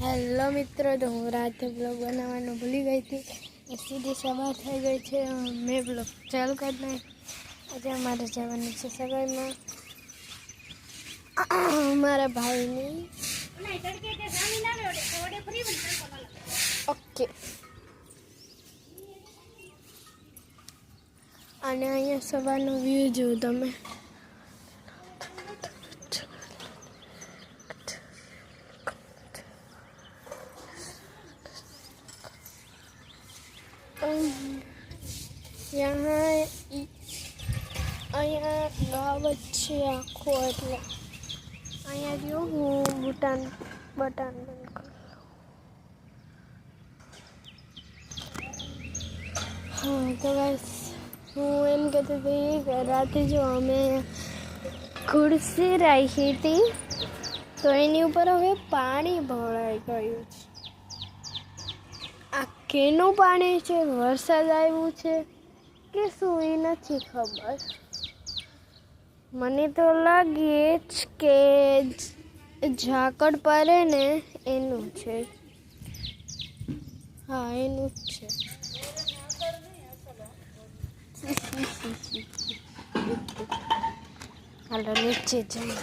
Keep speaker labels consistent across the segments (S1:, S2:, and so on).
S1: Hello મિત્રો, તો હું રાતે બ્લોગ બનાવવાનું ભૂલી ગઈ હતી. સીધી સવાર થઈ ગઈ છે. મેં બ્લોગ ચાલુ કરી નાખી. આજે અમારે જવાનું છે સવારમાં મારા ભાઈની. ઓકે, અને અહીંયા સવારનો વ્યૂ જોઉં તમે. અહીંયા ગાવ જ છે આખો, એટલે અહીંયા જો હું બટન બંધ કરું. હા, તો બસ હું એમ કહેતી હતી કે રાતે જો અમે ખુરશી રાખી હતી, તો એની ઉપર હવે પાણી ભરાઈ ગયું છે. આ કેનું પાણી છે? વરસાદ આવ્યું છે કે શું એ નથી ખબર. મને તો લાગે જ કે ઝાકળ પડે ને એનું છે. હા, એનું જ છે. હાલો નીચે જઈએ.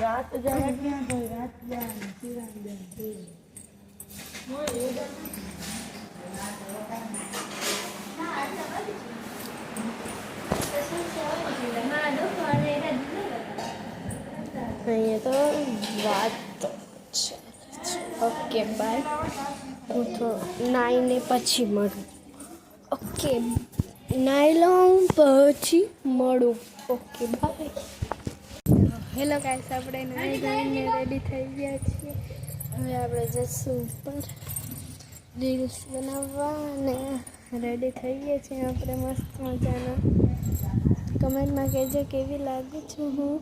S1: रात जाए क्या कोई रात जाए અહીંયા તો વાત છે. ઓકે બાય, હું તો નાઈને પછી મળું. ઓકે, નાઈ લઉં પછી મળું. Okay bye. હેલો ગાઈસ, આપણે નાઈ ધોઈને રેડી થઈ ગયા છીએ. હવે આપણે જઈશું ઉપર રીલ્સ બનાવવા, અને રેડી થઈ ગયા છીએ આપણે મસ્ત મજાના. કમેન્ટમાં કહેજો કેવી લાગુ છું હું.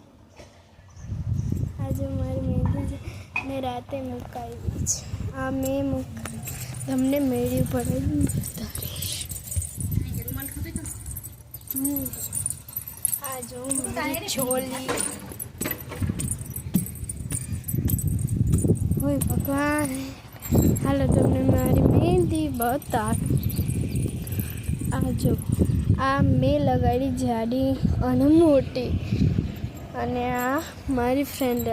S1: આજે મારી મહેંદી મેં રાતે મુકાવી છે. આ મેં તમને મેળી પડે બતાવીશ. આ જો મારી ચોલી. ઓય ભગવાન, હાલો તમને મારી મહેંદી બતાવી. આ જો, આ મેં લગાડી જાડી અને મોટી, અને આ મારી ફ્રેન્ડ